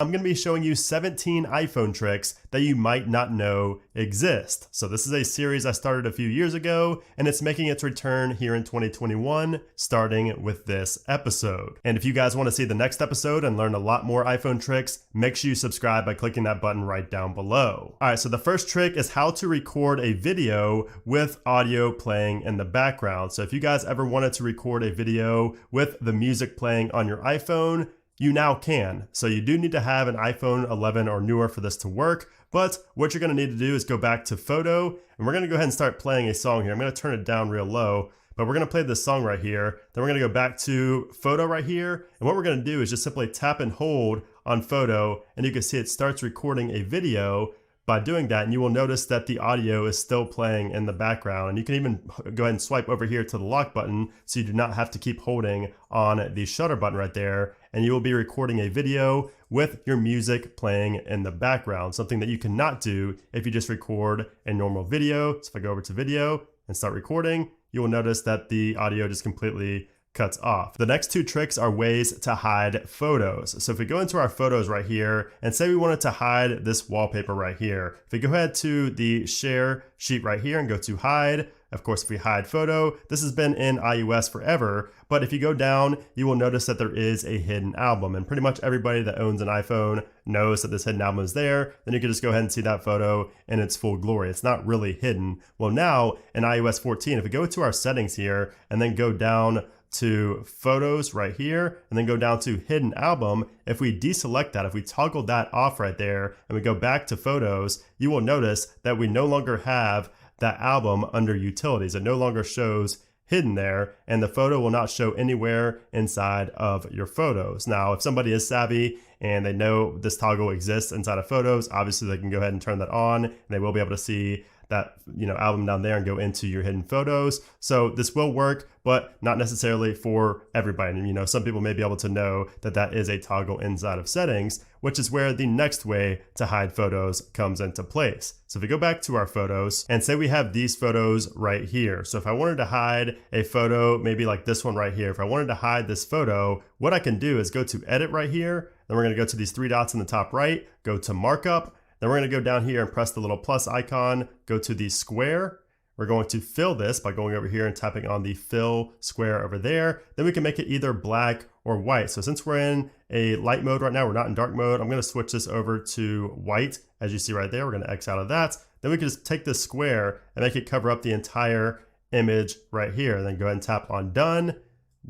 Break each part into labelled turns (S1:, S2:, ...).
S1: I'm going to be showing you 17 iPhone tricks that you might not know exist. So this is a series I started a few years ago, and it's making its return here in 2021, starting with this episode. And if you guys want to see the next episode and learn a lot more iPhone tricks, make sure you subscribe by clicking that button right down below. All right, so the first trick is how to record a video with audio playing in the background. So if you guys ever wanted to record a video with the music playing on your iPhone, you now can. So you do need to have an iPhone 11 or newer for this to work, but what you're gonna need to do is go back to Photo, and we're gonna go ahead and start playing a song here. I'm gonna turn it down real low, but we're gonna play this song right here. Then we're gonna go back to Photo right here, and what we're gonna do is just simply tap and hold on Photo, and you can see it starts recording a video. By doing that, and you will notice that the audio is still playing in the background. And you can even go ahead and swipe over here to the lock button so you do not have to keep holding on the shutter button right there. And you will be recording a video with your music playing in the background, something that you cannot do if you just record a normal video. So if I go over to video and start recording, you will notice that the audio just completely cuts off. The next two tricks are ways to hide photos. So if we go into our photos right here and say we wanted to hide this wallpaper right here, if we go ahead to the share sheet right here and go to hide, of course, if we hide photo, this has been in iOS forever, but if you go down, you will notice that there is a hidden album, and pretty much everybody that owns an iPhone knows that this hidden album is there. Then you can just go ahead and see that photo in its full glory. It's not really hidden. Well, now in iOS 14, if we go to our settings here and then go down to photos right here and then go down to hidden album, if we deselect that, if we toggle that off right there and we go back to photos, you will notice that we no longer have that album under utilities. It no longer shows hidden there, and the photo will not show anywhere inside of your photos. Now, if somebody is savvy and they know this toggle exists inside of photos, obviously they can go ahead and turn that on, and they will be able to see that album down there and go into your hidden photos. So this will work, but not necessarily for everybody. And some people may be able to know that that is a toggle inside of settings, which is where the next way to hide photos comes into place. So if we go back to our photos and say we have these photos right here. So if I wanted to hide a photo, maybe like this one right here, if I wanted to hide this photo, what I can do is go to edit right here. Then we're gonna go to these three dots in the top right, go to markup. Then we're going to go down here and press the little plus icon, go to the square. We're going to fill this by going over here and tapping on the fill square over there. Then we can make it either black or white. So since we're in a light mode right now, we're not in dark mode, I'm going to switch this over to white. As you see right there, we're going to X out of that. Then we can just take this square and make it cover up the entire image right here. Then go ahead and tap on done.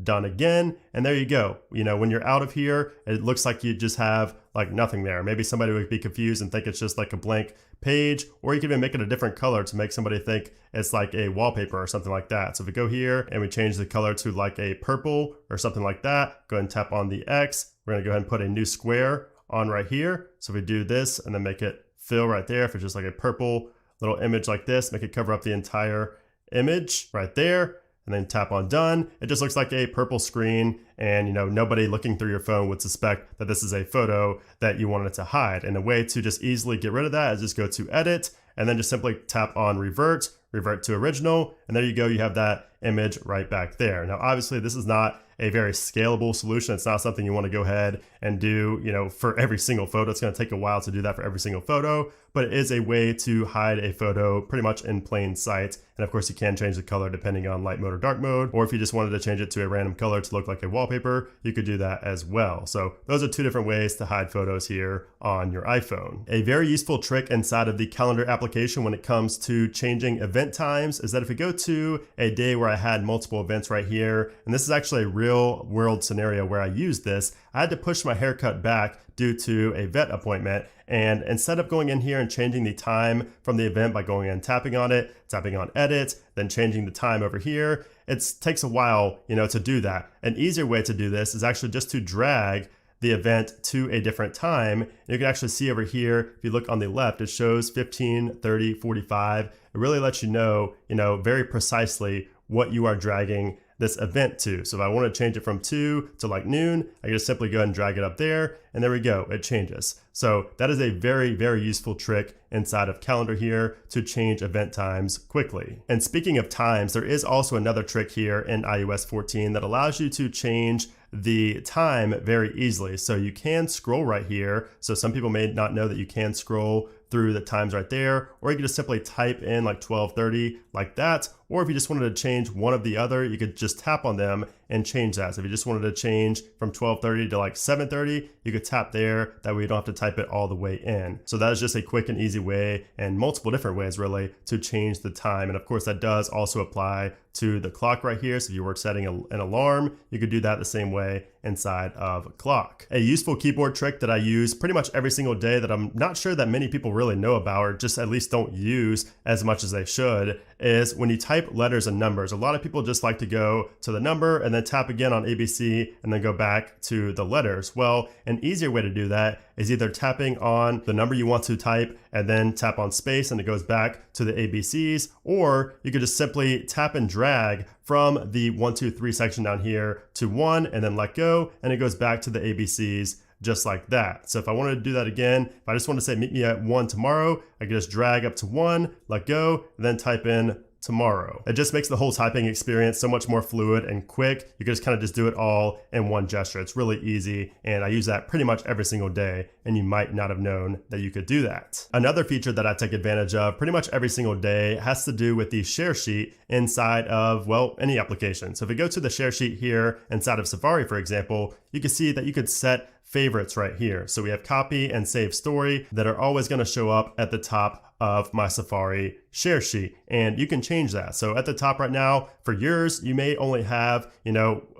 S1: Done again, and there you go. When you're out of here, it looks like you just have like nothing there. Maybe somebody would be confused and think it's just like a blank page, or you can even make it a different color to make somebody think it's like a wallpaper or something like that. So if we go here and we change the color to like a purple or something like that, go ahead and tap on the X. We're gonna go ahead and put a new square on right here. So if we do this and then make it fill right there, if it's just like a purple little image like this, make it cover up the entire image right there. And then tap on done. It just looks like a purple screen, and nobody looking through your phone would suspect that this is a photo that you wanted to hide. And a way to just easily get rid of that is just go to edit and then just simply tap on revert to original, and there you go, you have that image right back there. Now obviously this is not a very scalable solution. It's not something you want to go ahead and do for every single photo. It's going to take a while to do that for every single photo, but it is a way to hide a photo pretty much in plain sight. And of course you can change the color depending on light mode or dark mode, or if you just wanted to change it to a random color to look like a wallpaper, you could do that as well. So those are two different ways to hide photos here on your iPhone. A very useful trick inside of the calendar application when it comes to changing event times is that if we go to a day where I had multiple events right here, and this is actually a real world scenario where I used this, I had to push my haircut back due to a vet appointment. And instead of going in here and changing the time from the event by going and tapping on it, tapping on edit, then changing the time over here, it takes a while, to do that. An easier way to do this is actually just to drag the event to a different time. And you can actually see over here, if you look on the left, it shows 15, 30, 45. It really lets you know, very precisely what you are dragging this event to. So if I want to change it from 2 to like noon, I can just simply go ahead and drag it up there, and there we go, it changes. So that is a very, very useful trick inside of Calendar here to change event times quickly. And speaking of times, there is also another trick here in iOS 14 that allows you to change the time very easily. So you can scroll right here. So some people may not know that you can scroll through the times right there, or you can just simply type in like 12:30 like that. Or if you just wanted to change one of the other, you could just tap on them and change that. So if you just wanted to change from 12:30 to like 7:30, you could tap there. That way you don't have to type it all the way in. So that is just a quick and easy way, and multiple different ways really, to change the time. And of course that does also apply to the clock right here. So if you were setting an alarm, you could do that the same way inside of a clock. A useful keyboard trick that I use pretty much every single day that I'm not sure that many people really know about, or just at least don't use as much as they should, is when you type letters and numbers. A lot of people just like to go to the number and then tap again on ABC and then go back to the letters. Well, an easier way to do that is either tapping on the number you want to type and then tap on space and it goes back to the ABCs, or you could just simply tap and drag from the 1, 2, 3 section down here to 1 and then let go, and it goes back to the ABCs just like that. So if I wanted to do that again, if I just want to say meet me at 1 tomorrow, I could just drag up to 1, let go, and then type in tomorrow. It just makes the whole typing experience so much more fluid and quick. You can just kind of just do it all in one gesture. It's really easy, and I use that pretty much every single day, and you might not have known that you could do that. Another feature that I take advantage of pretty much every single day has to do with the share sheet inside of, well, any application. So if we go to the share sheet here inside of Safari, for example, you can see that you could set favorites right here. So we have copy and save story that are always going to show up at the top of my Safari share sheet, and you can change that. So at the top right now for yours, you may only have,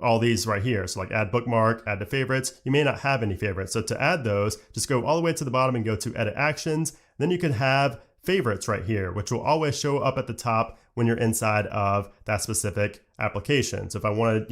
S1: all these right here. So like add bookmark, add to favorites, you may not have any favorites. So to add those, just go all the way to the bottom and go to edit actions. Then you can have favorites right here, which will always show up at the top when you're inside of that specific application. So if I wanted,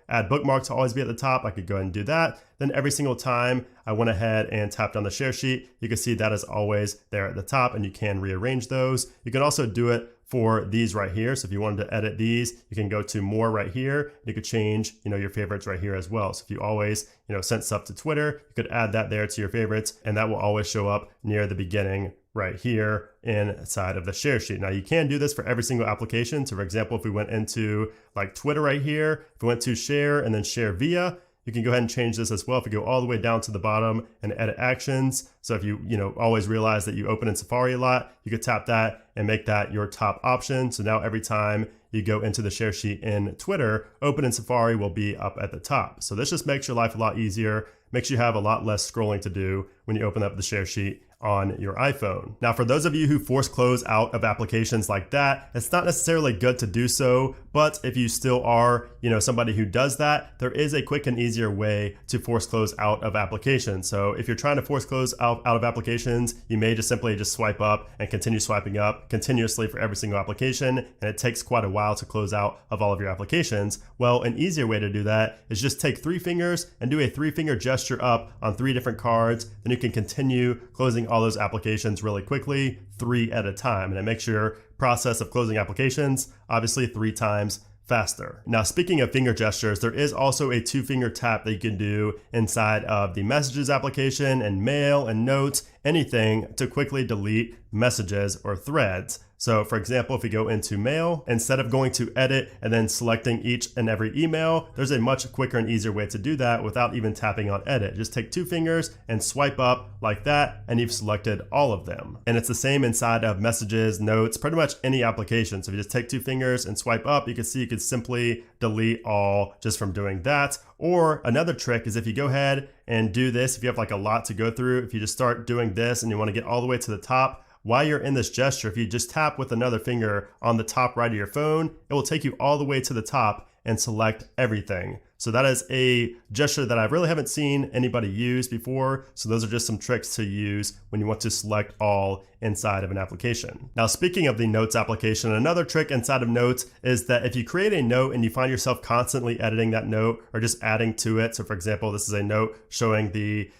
S1: add bookmark to always be at the top, I could go ahead and do that. Then every single time I went ahead and tapped on the share sheet, you can see that is always there at the top, and you can rearrange those. You can also do it for these right here. So if you wanted to edit these, you can go to more right here. You could change, your favorites right here as well. So if you always, sent stuff to Twitter, you could add that there to your favorites, and that will always show up near the beginning right here inside of the share sheet. Now you can do this for every single application. So for example, if we went into like Twitter right here, if we went to share and then share via, you can go ahead and change this as well. If you go all the way down to the bottom and edit actions. So if you, always realize that you open in Safari a lot, you could tap that and make that your top option. So now every time you go into the share sheet in Twitter, open in Safari will be up at the top. So this just makes your life a lot easier, makes you have a lot less scrolling to do when you open up the share sheet on your iPhone. Now, for those of you who force close out of applications like that, it's not necessarily good to do so, but if you still are, somebody who does that, there is a quick and easier way to force close out of applications. So if you're trying to force close out of applications, you may just simply swipe up and continue swiping up continuously for every single application, and it takes quite a while to close out of all of your applications. Well, an easier way to do that is just take 3 fingers and do a 3-finger gesture up on 3 different cards. Then you can continue closing all those applications really quickly, 3 at a time, and it makes your process of closing applications obviously 3 times faster. Now, speaking of finger gestures, there is also a 2-finger tap that you can do inside of the messages application and mail and notes, anything to quickly delete messages or threads. So for example, if we go into mail, instead of going to edit and then selecting each and every email, there's a much quicker and easier way to do that without even tapping on edit. Just take 2 fingers and swipe up like that, and you've selected all of them. And it's the same inside of messages, notes, pretty much any application. So if you just take 2 fingers and swipe up, you can see you could simply delete all just from doing that. Or another trick is if you go ahead and do this, if you have like a lot to go through, if you just start doing this and you want to get all the way to the top, while you're in this gesture, if you just tap with another finger on the top right of your phone, it will take you all the way to the top and select everything. So that is a gesture that I really haven't seen anybody use before. So those are just some tricks to use when you want to select all inside of an application. Now, speaking of the Notes application, another trick inside of Notes is that if you create a note and you find yourself constantly editing that note or just adding to it. So for example, this is a note showing the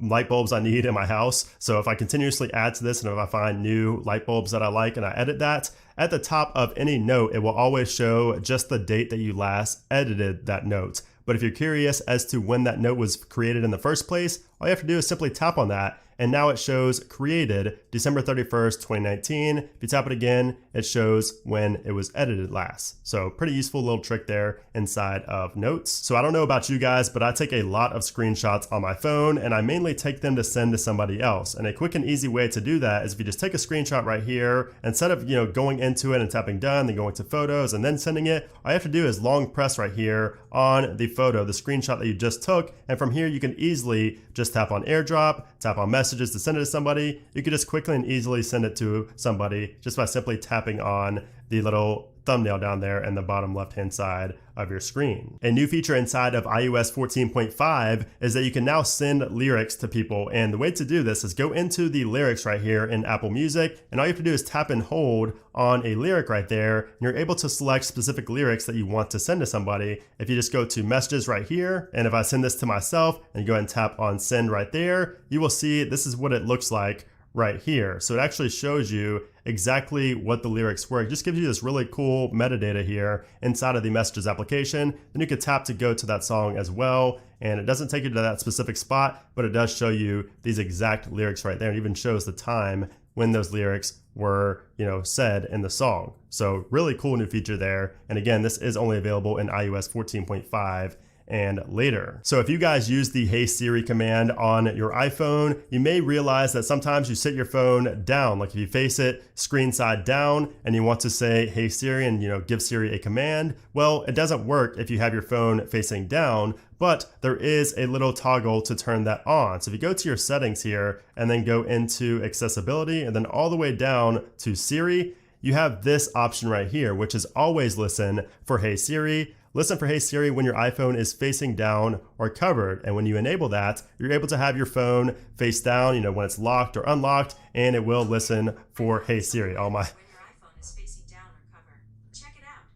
S1: light bulbs I need in my house. So if I continuously add to this and if I find new light bulbs that I like and I edit that, at the top of any note, it will always show just the date that you last edited that note. But if you're curious as to when that note was created in the first place, all you have to do is simply tap on that. And now it shows created December 31st, 2019. If you tap it again, it shows when it was edited last. So pretty useful little trick there inside of Notes. So I don't know about you guys, but I take a lot of screenshots on my phone, and I mainly take them to send to somebody else. And a quick and easy way to do that is if you just take a screenshot right here, instead of going into it and tapping done, then going to photos and then sending it, all you have to do is long press right here on the photo, the screenshot that you just took. And from here, you can easily just tap on AirDrop, tap on messages to send it to somebody. You could just quickly and easily send it to somebody just by simply tapping on the little thumbnail down there in the bottom left hand side of your screen. A new feature inside of iOS 14.5 is that you can now send lyrics to people, and the way to do this is go into the lyrics right here in Apple Music, and all you have to do is tap and hold on a lyric right there, and you're able to select specific lyrics that you want to send to somebody. If you just go to messages right here, and if I send this to myself and you go ahead and tap on send right there, you will see this is what it looks like right here. So it actually shows you exactly what the lyrics were. It just gives you this really cool metadata here inside of the messages application. Then you can tap to go to that song as well. And it doesn't take you to that specific spot, but it does show you these exact lyrics right there. It even shows the time when those lyrics were, said in the song. So really cool new feature there. And again, this is only available in iOS 14.5 and later. So if you guys use the Hey Siri command on your iPhone, you may realize that sometimes you sit your phone down. Like if you face it screen side down and you want to say Hey Siri and give Siri a command, well, it doesn't work if you have your phone facing down, but there is a little toggle to turn that on. So if you go to your settings here and then go into accessibility and then all the way down to Siri, you have this option right here, which is always listen for Hey Siri. Listen for Hey Siri when your iPhone is facing down or covered. And when you enable that, you're able to have your phone face down, when it's locked or unlocked, and it will listen for Hey Siri.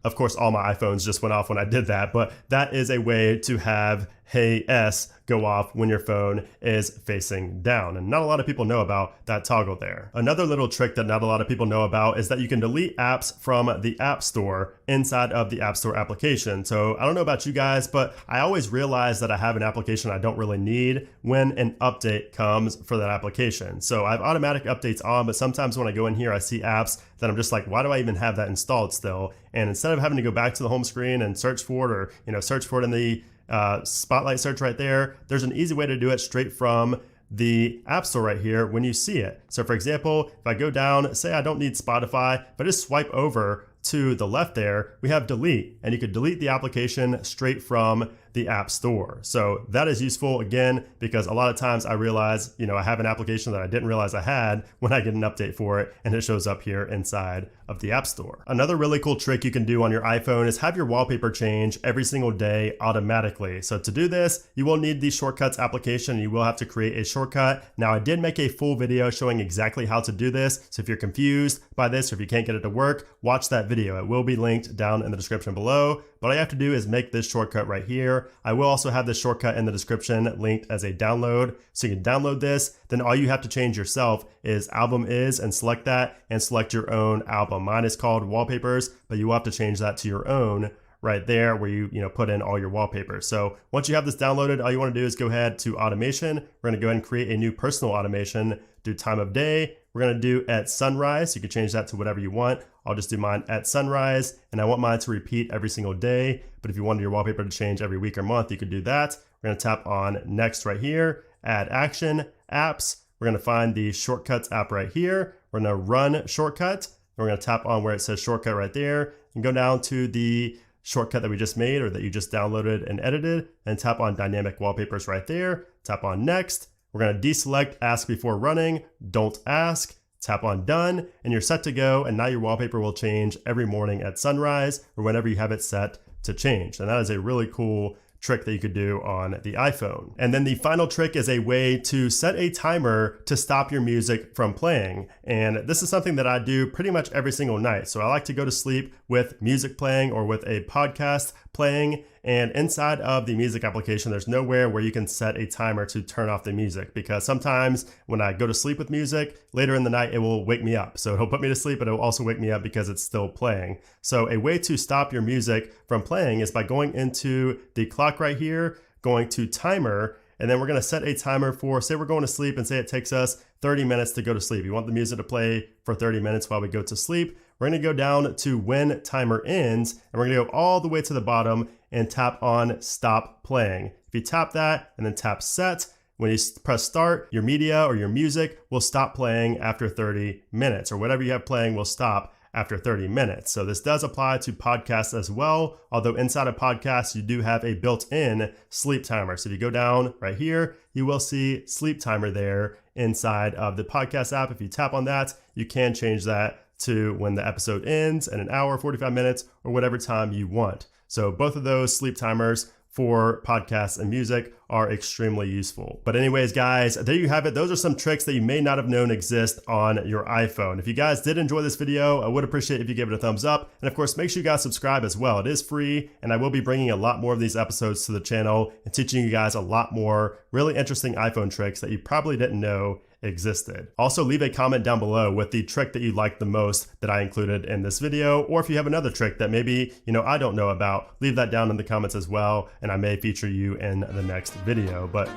S1: Of course, all my iPhones just went off when I did that, but that is a way to have Hey S go off when your phone is facing down. And not a lot of people know about that toggle there. Another little trick that not a lot of people know about is that you can delete apps from the App Store inside of the App Store application. So I don't know about you guys, but I always realize that I have an application I don't really need when an update comes for that application. So I have automatic updates on, but sometimes when I go in here, I see apps that I'm just like, why do I even have that installed still? And instead of having to go back to the home screen and search for it, or search for it in the spotlight search right there, there's an easy way to do it straight from the App Store right here when you see it. So for example, if I go down, say I don't need Spotify, if I just swipe over to the left there, we have delete, and you could delete the application straight from the App Store. So that is useful again, because a lot of times I realize, I have an application that I didn't realize I had when I get an update for it, and it shows up here inside of the App Store. Another really cool trick you can do on your iPhone is have your wallpaper change every single day automatically. So to do this, you will need the Shortcuts application. You will have to create a shortcut. Now I did make a full video showing exactly how to do this. So if you're confused by this, or if you can't get it to work, watch that video. It will be linked down in the description below. But all you have to do is make this shortcut right here. I will also have this shortcut in the description linked as a download. So you can download this. Then all you have to change yourself is album is, and select that and select your own album. Mine is called Wallpapers, but you will have to change that to your own right there where you put in all your wallpapers. So once you have this downloaded, all you want to do is go ahead to automation. We're going to go ahead and create a new personal automation. Do time of day. We're going to do at sunrise. You can change that to whatever you want. I'll just do mine at sunrise, and I want mine to repeat every single day. But if you wanted your wallpaper to change every week or month, you could do that. We're going to tap on next right here, add action, apps. We're going to find the Shortcuts app right here. We're going to run shortcut. We're going to tap on where it says shortcut right there and go down to the shortcut that we just made, or that you just downloaded and edited, and tap on dynamic wallpapers right there. Tap on next. We're going to deselect ask before running, don't ask. Tap on done, and you're set to go. And now your wallpaper will change every morning at sunrise, or whenever you have it set to change. And that is a really cool trick that you could do on the iPhone. And then the final trick is a way to set a timer to stop your music from playing. And this is something that I do pretty much every single night. So I like to go to sleep with music playing or with a podcast playing. And inside of the music application, there's nowhere where you can set a timer to turn off the music, because sometimes when I go to sleep with music, later in the night, it will wake me up. So it'll put me to sleep, but it'll also wake me up because it's still playing. So a way to stop your music from playing is by going into the clock right here, going to timer, and then we're gonna set a timer for, say we're going to sleep and say it takes us 30 minutes to go to sleep. You want the music to play for 30 minutes while we go to sleep. We're gonna go down to when timer ends, and we're gonna go all the way to the bottom and tap on stop playing. If you tap that and then tap set, when you press start, your media or your music will stop playing after 30 minutes, or whatever you have playing will stop after 30 minutes. So this does apply to podcasts as well, although inside of podcasts, you do have a built-in sleep timer. So if you go down right here, you will see sleep timer there inside of the podcast app. If you tap on that, you can change that to when the episode ends in an hour, 45 minutes, or whatever time you want. So both of those sleep timers for podcasts and music are extremely useful. But anyways, guys, there you have it. Those are some tricks that you may not have known exist on your iPhone. If you guys did enjoy this video, I would appreciate if you gave it a thumbs up. And of course, make sure you guys subscribe as well. It is free, and I will be bringing a lot more of these episodes to the channel and teaching you guys a lot more really interesting iPhone tricks that you probably didn't know existed. Also, leave a comment down below with the trick that you liked the most that I included in this video, or if you have another trick that maybe, I don't know about, leave that down in the comments as well, and I may feature you in the next video. But